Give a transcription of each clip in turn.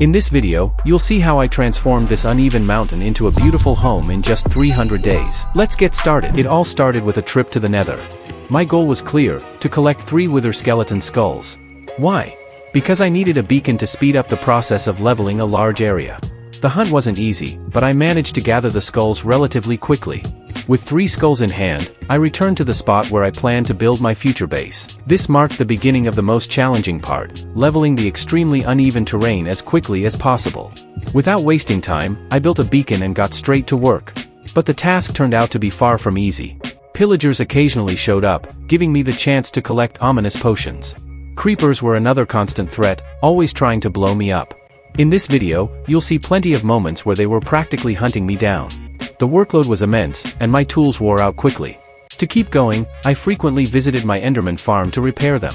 In this video, you'll see how I transformed this uneven mountain into a beautiful home in just 300 days. Let's get started. It all started with a trip to the Nether. My goal was clear, to collect 3 wither skeleton skulls. Why? Because I needed a beacon to speed up the process of leveling a large area. The hunt wasn't easy, but I managed to gather the skulls relatively quickly. With 3 skulls in hand, I returned to the spot where I planned to build my future base. This marked the beginning of the most challenging part, leveling the extremely uneven terrain as quickly as possible. Without wasting time, I built a beacon and got straight to work. But the task turned out to be far from easy. Pillagers occasionally showed up, giving me the chance to collect ominous potions. Creepers were another constant threat, always trying to blow me up. In this video, you'll see plenty of moments where they were practically hunting me down. The workload was immense, and my tools wore out quickly. To keep going, I frequently visited my Enderman farm to repair them.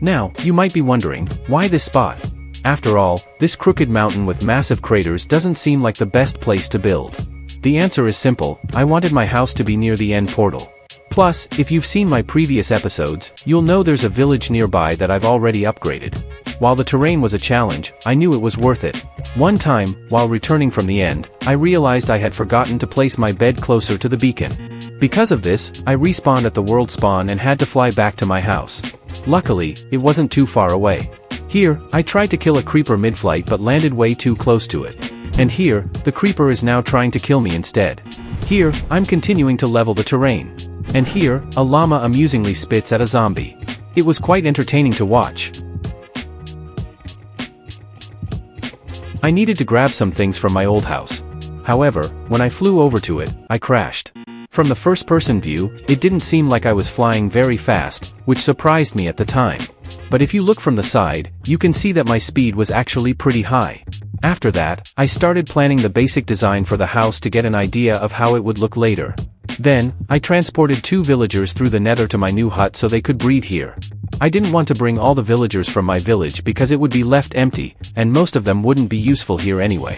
Now, you might be wondering, why this spot? After all, this crooked mountain with massive craters doesn't seem like the best place to build. The answer is simple, I wanted my house to be near the end portal. Plus, if you've seen my previous episodes, you'll know there's a village nearby that I've already upgraded. While the terrain was a challenge, I knew it was worth it. One time, while returning from the end, I realized I had forgotten to place my bed closer to the beacon. Because of this, I respawned at the world spawn and had to fly back to my house. Luckily, it wasn't too far away. Here, I tried to kill a creeper mid-flight but landed way too close to it. And here, the creeper is now trying to kill me instead. Here, I'm continuing to level the terrain. And here, a llama amusingly spits at a zombie. It was quite entertaining to watch. I needed to grab some things from my old house. However, when I flew over to it, I crashed. From the first-person view, it didn't seem like I was flying very fast, which surprised me at the time. But if you look from the side, you can see that my speed was actually pretty high. After that, I started planning the basic design for the house to get an idea of how it would look later. Then, I transported 2 villagers through the Nether to my new hut so they could breed here. I didn't want to bring all the villagers from my village because it would be left empty, and most of them wouldn't be useful here anyway.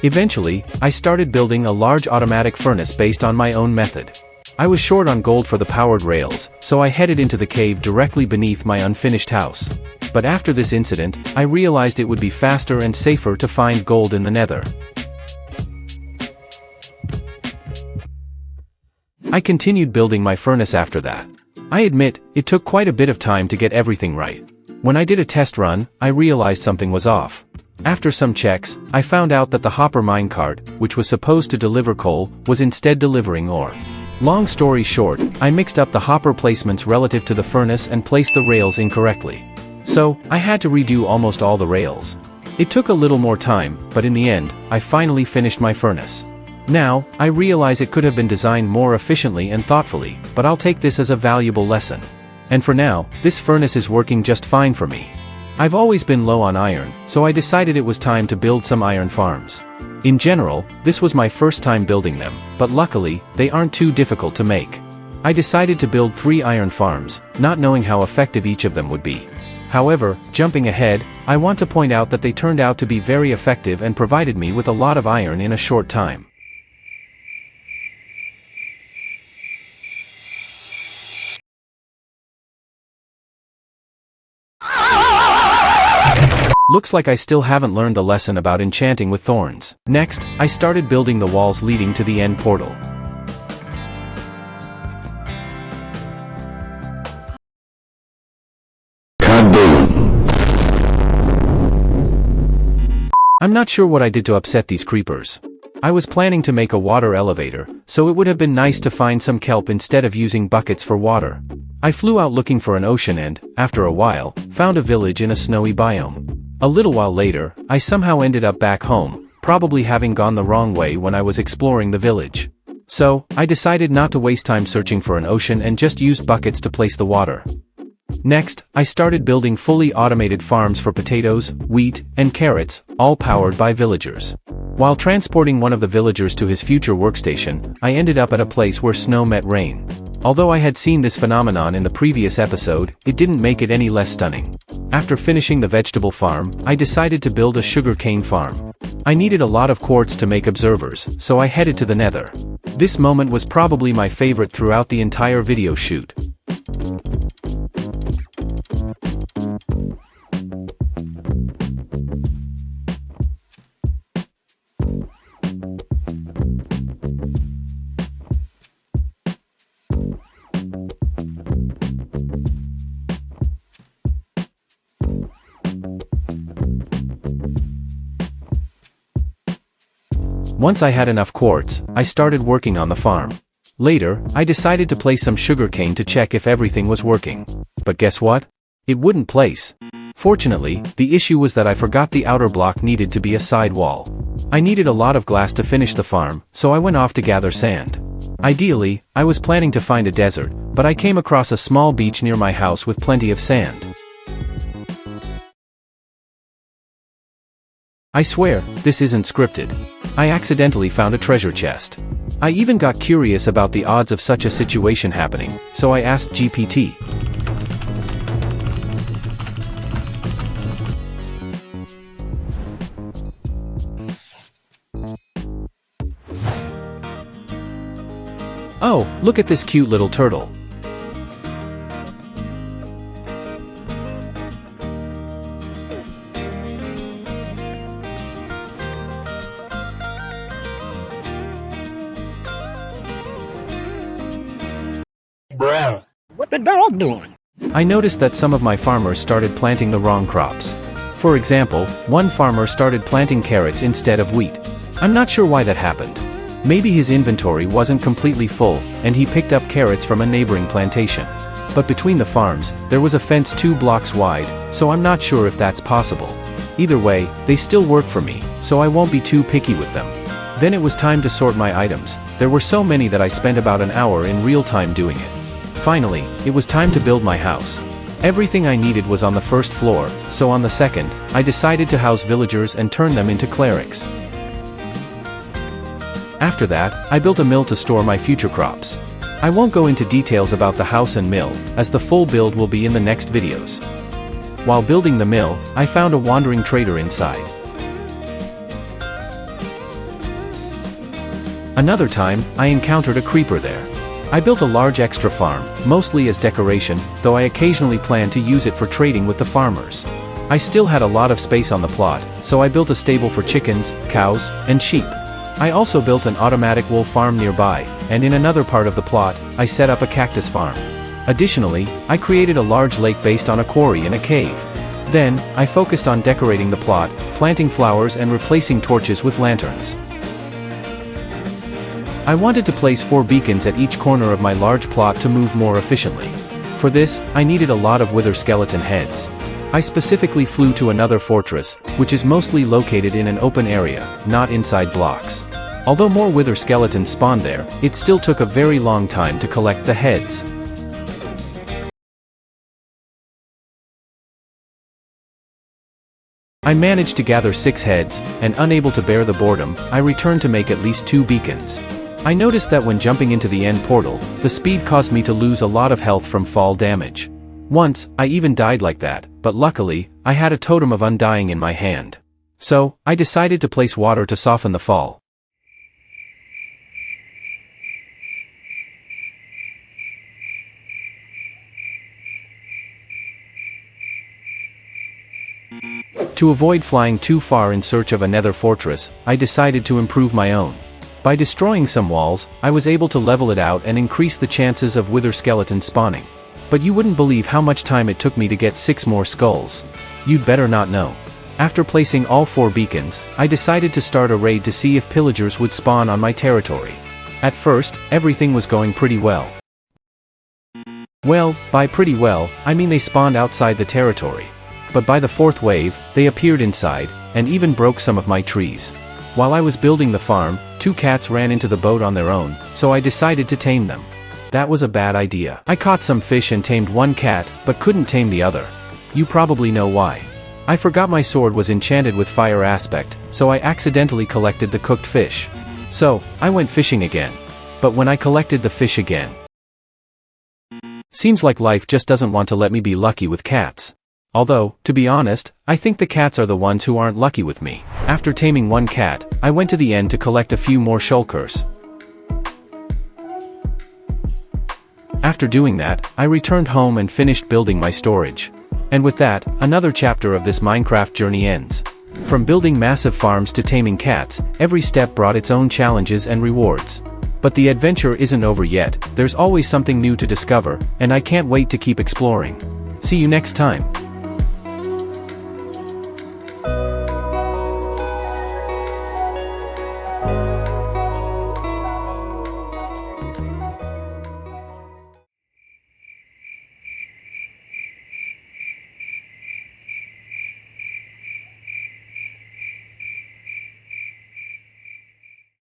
Eventually, I started building a large automatic furnace based on my own method. I was short on gold for the powered rails, so I headed into the cave directly beneath my unfinished house. But after this incident, I realized it would be faster and safer to find gold in the Nether. I continued building my furnace after that. I admit, it took quite a bit of time to get everything right. When I did a test run, I realized something was off. After some checks, I found out that the hopper minecart, which was supposed to deliver coal, was instead delivering ore. Long story short, I mixed up the hopper placements relative to the furnace and placed the rails incorrectly. So, I had to redo almost all the rails. It took a little more time, but in the end, I finally finished my furnace. Now, I realize it could have been designed more efficiently and thoughtfully, but I'll take this as a valuable lesson. And for now, this furnace is working just fine for me. I've always been low on iron, so I decided it was time to build some iron farms. In general, this was my first time building them, but luckily, they aren't too difficult to make. I decided to build 3 iron farms, not knowing how effective each of them would be. However, jumping ahead, I want to point out that they turned out to be very effective and provided me with a lot of iron in a short time. Looks like I still haven't learned the lesson about enchanting with thorns. Next, I started building the walls leading to the end portal. I'm not sure what I did to upset these creepers. I was planning to make a water elevator, so it would have been nice to find some kelp instead of using buckets for water. I flew out looking for an ocean and, after a while, found a village in a snowy biome. A little while later, I somehow ended up back home, probably having gone the wrong way when I was exploring the village. So, I decided not to waste time searching for an ocean and just used buckets to place the water. Next, I started building fully automated farms for potatoes, wheat, and carrots, all powered by villagers. While transporting one of the villagers to his future workstation, I ended up at a place where snow met rain. Although I had seen this phenomenon in the previous episode, it didn't make it any less stunning. After finishing the vegetable farm, I decided to build a sugarcane farm. I needed a lot of quartz to make observers, so I headed to the Nether. This moment was probably my favorite throughout the entire video shoot. Once I had enough quartz, I started working on the farm. Later, I decided to place some sugarcane to check if everything was working. But guess what? It wouldn't place. Fortunately, the issue was that I forgot the outer block needed to be a side wall. I needed a lot of glass to finish the farm, so I went off to gather sand. Ideally, I was planning to find a desert, but I came across a small beach near my house with plenty of sand. I swear, this isn't scripted. I accidentally found a treasure chest. I even got curious about the odds of such a situation happening, so I asked GPT. Oh, look at this cute little turtle. Bruh, what the dog doing? I noticed that some of my farmers started planting the wrong crops. For example, one farmer started planting carrots instead of wheat. I'm not sure why that happened. Maybe his inventory wasn't completely full, and he picked up carrots from a neighboring plantation. But between the farms, there was a fence 2 blocks wide, so I'm not sure if that's possible. Either way, they still work for me, so I won't be too picky with them. Then it was time to sort my items. There were so many that I spent about an hour in real time doing it. Finally, it was time to build my house. Everything I needed was on the first floor, so on the second, I decided to house villagers and turn them into clerics. After that, I built a mill to store my future crops. I won't go into details about the house and mill, as the full build will be in the next videos. While building the mill, I found a wandering trader inside. Another time, I encountered a creeper there. I built a large extra farm, mostly as decoration, though I occasionally planned to use it for trading with the farmers. I still had a lot of space on the plot, so I built a stable for chickens, cows, and sheep. I also built an automatic wool farm nearby, and in another part of the plot, I set up a cactus farm. Additionally, I created a large lake based on a quarry and a cave. Then, I focused on decorating the plot, planting flowers and replacing torches with lanterns. I wanted to place 4 beacons at each corner of my large plot to move more efficiently. For this, I needed a lot of wither skeleton heads. I specifically flew to another fortress, which is mostly located in an open area, not inside blocks. Although more wither skeletons spawned there, it still took a very long time to collect the heads. I managed to gather 6 heads, and unable to bear the boredom, I returned to make at least 2 beacons. I noticed that when jumping into the end portal, the speed caused me to lose a lot of health from fall damage. Once, I even died like that, but luckily, I had a totem of undying in my hand. So, I decided to place water to soften the fall. To avoid flying too far in search of a nether fortress, I decided to improve my own. By destroying some walls, I was able to level it out and increase the chances of wither skeletons spawning. But you wouldn't believe how much time it took me to get 6 more skulls. You'd better not know. After placing all 4 beacons, I decided to start a raid to see if pillagers would spawn on my territory. At first, everything was going pretty well. Well, by pretty well, I mean they spawned outside the territory. But by the 4th wave, they appeared inside, and even broke some of my trees. While I was building the farm, 2 cats ran into the boat on their own, so I decided to tame them. That was a bad idea. I caught some fish and tamed one cat, but couldn't tame the other. You probably know why. I forgot my sword was enchanted with fire aspect, so I accidentally collected the cooked fish. So, I went fishing again. But when I collected the fish again, seems like life just doesn't want to let me be lucky with cats. Although, to be honest, I think the cats are the ones who aren't lucky with me. After taming one cat, I went to the end to collect a few more shulkers. After doing that, I returned home and finished building my storage. And with that, another chapter of this Minecraft journey ends. From building massive farms to taming cats, every step brought its own challenges and rewards. But the adventure isn't over yet, there's always something new to discover, and I can't wait to keep exploring. See you next time.